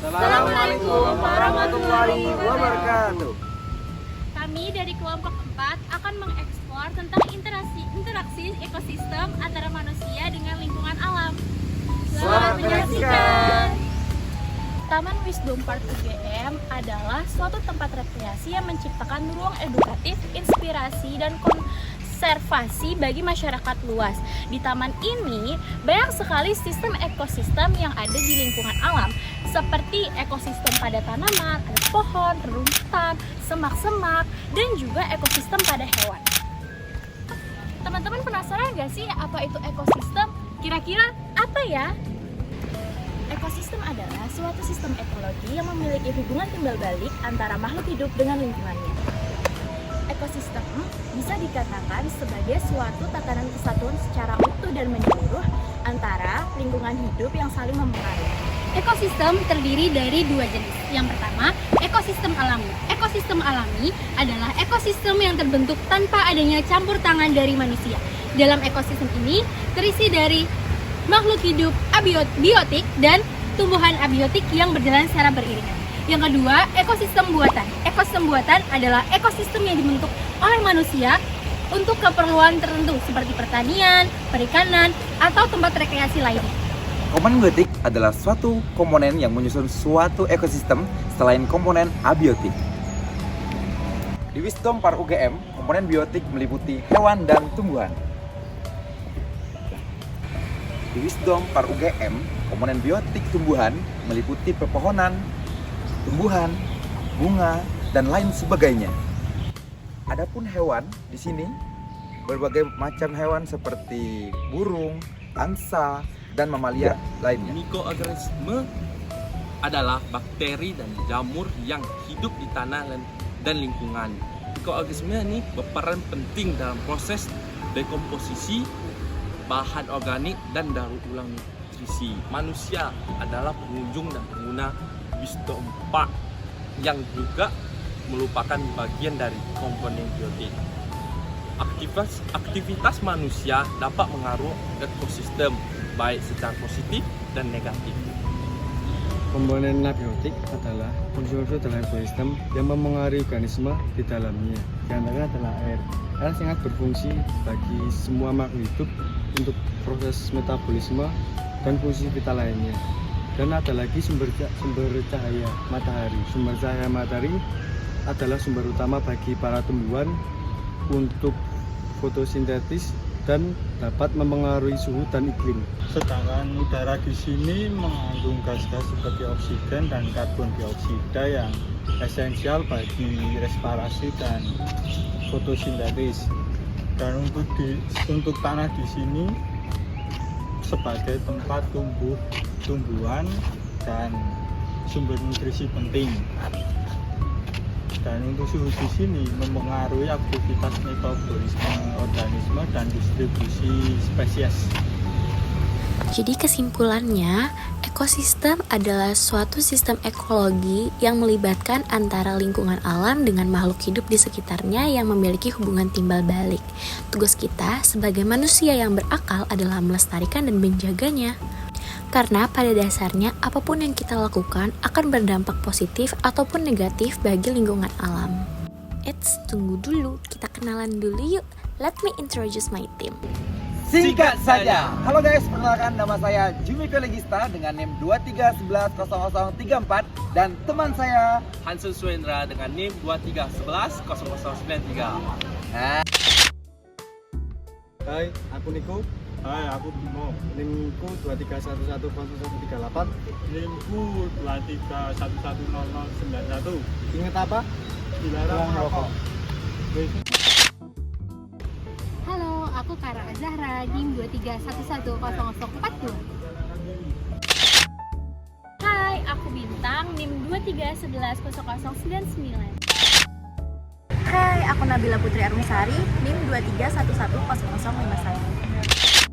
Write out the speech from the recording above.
Assalamualaikum warahmatullahi wabarakatuh. Kami dari kelompok 4 akan mengeksplor tentang interaksi ekosistem antara manusia dengan lingkungan alam. Selamat menyaksikan. Taman Wisdom Park UGM adalah suatu tempat rekreasi yang menciptakan ruang edukatif, inspirasi, dan konservasi bagi masyarakat luas. Di taman ini banyak sekali sistem ekosistem yang ada di lingkungan alam, seperti ekosistem pada tanaman, ada pohon, rerumputan, semak-semak, dan juga ekosistem pada hewan. Teman-teman penasaran gak sih apa itu ekosistem? Kira-kira apa ya? Ekosistem adalah suatu sistem ekologi yang memiliki hubungan timbal balik antara makhluk hidup dengan lingkungannya. Ekosistem bisa dikatakan sebagai suatu tatanan kesatuan secara utuh dan menyeluruh antara lingkungan hidup yang saling mempengaruhi. Ekosistem terdiri dari dua jenis. Yang pertama, ekosistem alami. Ekosistem alami adalah ekosistem yang terbentuk tanpa adanya campur tangan dari manusia. Dalam ekosistem ini terisi dari makhluk hidup abiotik dan tumbuhan abiotik yang berjalan secara beriringan. Yang kedua, ekosistem buatan. Ekosistem buatan adalah ekosistem yang dibentuk oleh manusia untuk keperluan tertentu seperti pertanian, perikanan, atau tempat rekreasi lainnya. Komponen biotik adalah suatu komponen yang menyusun suatu ekosistem selain komponen abiotik. Di Wisdom Park UGM, komponen biotik meliputi hewan dan tumbuhan. Di Wisdom Park UGM, komponen biotik tumbuhan meliputi pepohonan, tumbuhan, bunga, dan lain sebagainya. Adapun hewan di sini berbagai macam hewan seperti burung, angsa, dan mamalia lainnya. Mikroorganisme adalah bakteri dan jamur yang hidup di tanah dan lingkungan. Mikroorganisme ini berperan penting dalam proses dekomposisi bahan organik dan daur ulang nutrisi. Manusia adalah pengunjung dan pengguna Wisdom Park yang juga merupakan bagian dari komponen biotik. Aktivitas manusia dapat mengaruhi ekosistem baik secara positif dan negatif. Komponen abiotik adalah unsur-unsur dalam ekosistem yang memengaruhi organisme di dalamnya. Di antaranya adalah air. Air sangat berfungsi bagi semua makhluk hidup untuk proses metabolisme dan fungsi vital lainnya. Dan ada lagi sumber cahaya matahari. Sumber cahaya matahari adalah sumber utama bagi para tumbuhan untuk fotosintesis dan dapat mempengaruhi suhu dan iklim. Sedangkan udara di sini mengandung gas-gas seperti oksigen dan karbon dioksida yang esensial bagi respirasi dan fotosintesis. Dan untuk tanah di sini sebagai tempat tumbuhan dan sumber nutrisi penting. Dan untuk suhu di sini mempengaruhi aktivitas metabolisme organisme dan distribusi spesies. Jadi kesimpulannya, ekosistem adalah suatu sistem ekologi yang melibatkan antara lingkungan alam dengan makhluk hidup di sekitarnya yang memiliki hubungan timbal balik. Tugas kita sebagai manusia yang berakal adalah melestarikan dan menjaganya. Karena pada dasarnya apapun yang kita lakukan akan berdampak positif ataupun negatif bagi lingkungan alam. Tunggu dulu, kita kenalan dulu yuk. Let me introduce my team. Singkat saja. Halo guys, perkenalkan nama saya Jumiko Legista dengan NIM 23110034 dan teman saya Hansun Suendra dengan NIM 23110093. Hai, aku Niko. Hai, aku Bimo. NIM-ku 23110138. NIM-ku 23110091. Ingat apa? Dilarang merokok. Halo, aku Kara Zahra, NIM 23110042. Hai, aku Bintang, NIM 23110099. Hai, aku Nabila Putri Armisari, NIM 23110051.